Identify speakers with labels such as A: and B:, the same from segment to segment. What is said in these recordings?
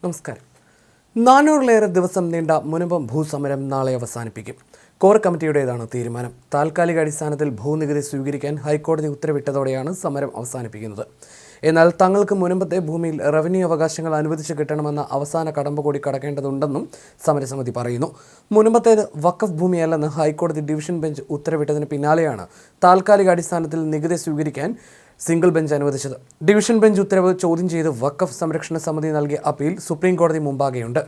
A: നമസ്കാരം. 400-ലേറെ ദിവസം നീണ്ട മുനമ്പം ഭൂസമരം നാളെ അവസാനിപ്പിക്കും. കോർ കമ്മിറ്റിയുടേതാണ് തീരുമാനം. താൽക്കാലിക അടിസ്ഥാനത്തിൽ ഭൂനികുതി സ്വീകരിക്കാൻ ഹൈക്കോടതി ഉത്തരവിട്ടതോടെയാണ് സമരം അവസാനിപ്പിക്കുന്നത്. എന്നാൽ തങ്ങൾക്ക് മുനമ്പത്തെ ഭൂമിയിൽ റവന്യൂ അവകാശങ്ങൾ അനുവദിച്ചു കിട്ടണമെന്ന അവസാന കടമ്പ കൂടി കടക്കേണ്ടതുണ്ടെന്നും സമരസമിതി പറയുന്നു. മുനമ്പത്തേത് വഖഫ് ഭൂമിയല്ലെന്ന് ഹൈക്കോടതി ഡിവിഷൻ ബെഞ്ച് ഉത്തരവിട്ടതിന് പിന്നാലെയാണ് താൽക്കാലിക അടിസ്ഥാനത്തിൽ നികുതി സ്വീകരിക്കാൻ സിംഗിൾ ബെഞ്ച് അനുവദിച്ചത്. ഡിവിഷൻ ബെഞ്ച് ഉത്തരവ് ചോദ്യം ചെയ്ത് വഖഫ് സംരക്ഷണ സമിതി നൽകിയ അപ്പീൽ സുപ്രീം കോടതി മുമ്പാകെയുണ്ട്.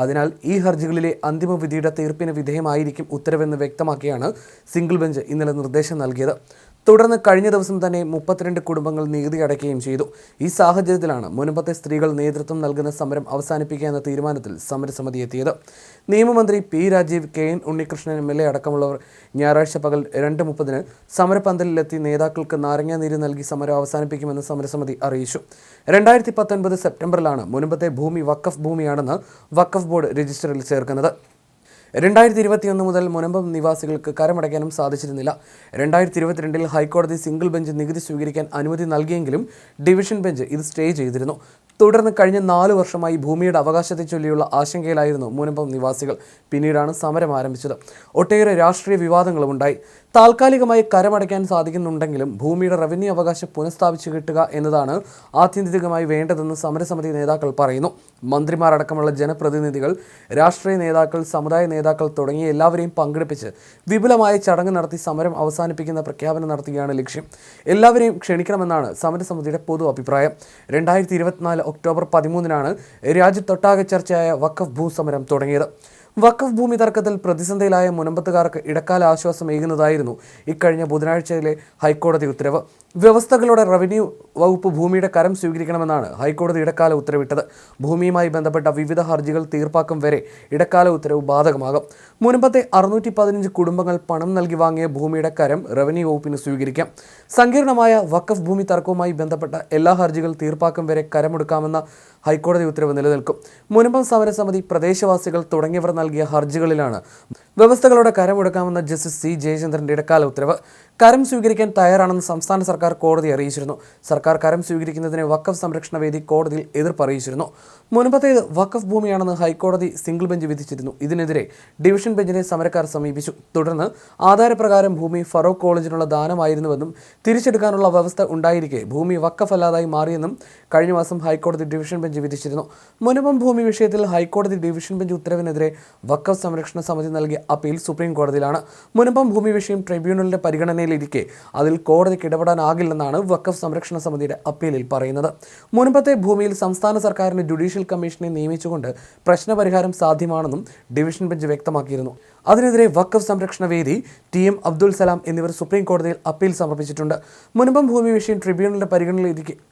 A: അതിനാൽ ഈ ഹർജികളിലെ അന്തിമ വിധിയുടെ തീർപ്പിന് വിധേയമായിരിക്കും ഉത്തരവെന്ന് വ്യക്തമാക്കിയാണ് സിംഗിൾ ബെഞ്ച് ഇന്നലെ നിർദ്ദേശം നൽകിയത്. തുടർന്ന് കഴിഞ്ഞ ദിവസം തന്നെ 32 കുടുംബങ്ങൾ നികുതി അടയ്ക്കുകയും ചെയ്തു. ഈ സാഹചര്യത്തിലാണ് മുനമ്പത്തെ സ്ത്രീകൾ നേതൃത്വം നൽകുന്ന സമരം അവസാനിപ്പിക്കുക എന്ന തീരുമാനത്തിൽ സമരസമിതി എത്തിയത്. നിയമമന്ത്രി P Rajeev, K N. Unnikrishnan MLA അടക്കമുള്ളവർ ഞായറാഴ്ച പകൽ 2:30 സമരപന്തലിലെത്തി നേതാക്കൾക്ക് നാരങ്ങാനീര് നൽകി സമരം അവസാനിപ്പിക്കുമെന്ന് സമരസമിതി അറിയിച്ചു. 2019 സെപ്റ്റംബറിലാണ് മുനമ്പത്തെ ഭൂമി വഖഫ് ഭൂമിയാണെന്ന് വഖഫ് ബോർഡ് രജിസ്റ്ററിൽ ചേർക്കുന്നത്. 2021 മുതൽ മുനമ്പം നിവാസികൾക്ക് കരമടയ്ക്കാനും സാധിച്ചിരുന്നില്ല. 2022 ഹൈക്കോടതി സിംഗിൾ ബെഞ്ച് നികുതി സ്വീകരിക്കാൻ അനുമതി നൽകിയെങ്കിലും ഡിവിഷൻ ബെഞ്ച് ഇത് സ്റ്റേ ചെയ്തിരുന്നു. തുടർന്ന് കഴിഞ്ഞ 4 വർഷമായി ഭൂമിയുടെ അവകാശത്തെ ചൊല്ലിയുള്ള ആശങ്കയിലായിരുന്നു മുനമ്പം നിവാസികൾ. പിന്നീടാണ് സമരം ആരംഭിച്ചത്. ഒട്ടേറെ രാഷ്ട്രീയ വിവാദങ്ങളും ഉണ്ടായി. താൽക്കാലികമായി കരമടയ്ക്കാൻ സാധിക്കുന്നുണ്ടെങ്കിലും ഭൂമിയുടെ റവന്യൂ അവകാശം പുനഃസ്ഥാപിച്ചു കിട്ടുക എന്നതാണ് ആത്യന്തികമായി വേണ്ടതെന്ന് സമരസമിതി നേതാക്കൾ പറയുന്നു. മന്ത്രിമാരടക്കമുള്ള ജനപ്രതിനിധികൾ, രാഷ്ട്രീയ നേതാക്കൾ, സമുദായ നേതാക്കൾ തുടങ്ങിയ എല്ലാവരെയും പങ്കെടുപ്പിച്ച് വിപുലമായ ചടങ്ങ് നടത്തി സമരം അവസാനിപ്പിക്കുന്ന പ്രഖ്യാപനം നടത്തുകയാണ് ലക്ഷ്യം. എല്ലാവരെയും ക്ഷണിക്കണമെന്നാണ് സമരസമിതിയുടെ പൊതു അഭിപ്രായം. 2024 ഒക്ടോബർ 13 രാജ്യത്തൊട്ടാകെ ചർച്ചയായ വഖഫ് ഭൂസമരം തുടങ്ങിയത്. വഖഫ് ഭൂമി തർക്കത്തിൽ പ്രതിസന്ധിയിലായ മുനമ്പത്തുകാർക്ക് ഇടക്കാല ആശ്വാസമേകുന്നതായിരുന്നു ഇക്കഴിഞ്ഞ ബുധനാഴ്ചയിലെ ഹൈക്കോടതി ഉത്തരവ്. വ്യവസ്ഥകളോടെ റവന്യൂ വകുപ്പ് ഭൂമിയുടെ കരം സ്വീകരിക്കണമെന്നാണ് ഹൈക്കോടതി ഇടക്കാല ഉത്തരവിട്ടത്. ഭൂമിയുമായി ബന്ധപ്പെട്ട വിവിധ ഹർജികൾ തീർപ്പാക്കും വരെ ഇടക്കാല ഉത്തരവ് ബാധകമാകും. മുനമ്പത്തെ 615 കുടുംബങ്ങൾ പണം നൽകി വാങ്ങിയ ഭൂമിയുടെ കരം റവന്യൂ വകുപ്പിന് സ്വീകരിക്കാം. സങ്കീർണമായ വഖഫ് ഭൂമി തർക്കവുമായി ബന്ധപ്പെട്ട എല്ലാ ഹർജികൾ തീർപ്പാക്കും വരെ കരമെടുക്കാമെന്ന ഹൈക്കോടതി ഉത്തരവ് നിലനിൽക്കും. മുനമ്പം സമരസമിതി, പ്രദേശവാസികൾ തുടങ്ങിയവർ നൽകിയ ഹർജികളിലാണ് വ്യവസ്ഥകളോടെ കരമെടുക്കാമെന്ന ജസ്റ്റിസ് C. ജയചന്ദ്രന്റെ ഇടക്കാല ഉത്തരവ്. കരം സ്വീകരിക്കാൻ തയ്യാറാണെന്ന് സംസ്ഥാന സർക്കാർ കോടതിയെ അറിയിച്ചിരുന്നു. സർക്കാർ കരം സ്വീകരിക്കുന്നതിന് വഖഫ് സംരക്ഷണ വേദി കോടതിയിൽ എതിർപ്പ് അറിയിച്ചിരുന്നു. മുൻപത്തേത് വഖഫ് ഭൂമിയാണെന്ന് ഹൈക്കോടതി സിംഗിൾ ബെഞ്ച് വിധിച്ചിരുന്നു. ഇതിനെതിരെ ഡിവിഷൻ ബെഞ്ചിനെ സമരക്കാർ സമീപിച്ചു. തുടർന്ന് ആധാരപ്രകാരം ഭൂമി ഫറൂഖ് കോളേജിനുള്ള ദാനമായിരുന്നുവെന്നും തിരിച്ചെടുക്കാനുള്ള വ്യവസ്ഥ ഉണ്ടായിരിക്കെ ഭൂമി വഖഫ് അല്ലാതായി മാറിയെന്നും കഴിഞ്ഞ മാസം ഹൈക്കോടതി ഡിവിഷൻ ബെഞ്ച് വിധിച്ചിരുന്നു. മുനമ്പം ഭൂമി വിഷയത്തിൽ ഹൈക്കോടതി ഡിവിഷൻ ബെഞ്ച് ഉത്തരവിനെതിരെ വഖഫ് സംരക്ഷണ സമിതി നൽകിയ അപ്പീൽ സുപ്രീം കോടതിയിലാണ്. മുനമ്പം ഭൂമി വിഷയം ട്രിബ്യൂണലിന്റെ പരിഗണനയിലിരിക്കെ അതിൽ കോടതിക്ക് ഇടപെടാനാകില്ലെന്നാണ് വഖഫ് സംരക്ഷണ സമിതിയുടെ അപ്പീലിൽ പറയുന്നത്. മുനമ്പത്തെ ഭൂമിയിൽ സംസ്ഥാന സർക്കാരിന് ജുഡീഷ്യൽ കമ്മീഷനെ നിയമിച്ചുകൊണ്ട് പ്രശ്നപരിഹാരം സാധ്യമാണെന്നും ഡിവിഷൻ ബെഞ്ച് വ്യക്തമാക്കിയിരുന്നു. അതിനെതിരെ വഖഫ് സംരക്ഷണ വേദി, TM അബ്ദുൽ സലാം എന്നിവർ സുപ്രീം കോടതിയിൽ അപ്പീൽ സമർപ്പിച്ചിട്ടുണ്ട്. മുനമ്പം ഭൂമി വിഷയം ട്രിബ്യൂണലിന്റെ പരിഗണനയിലിരിക്കെ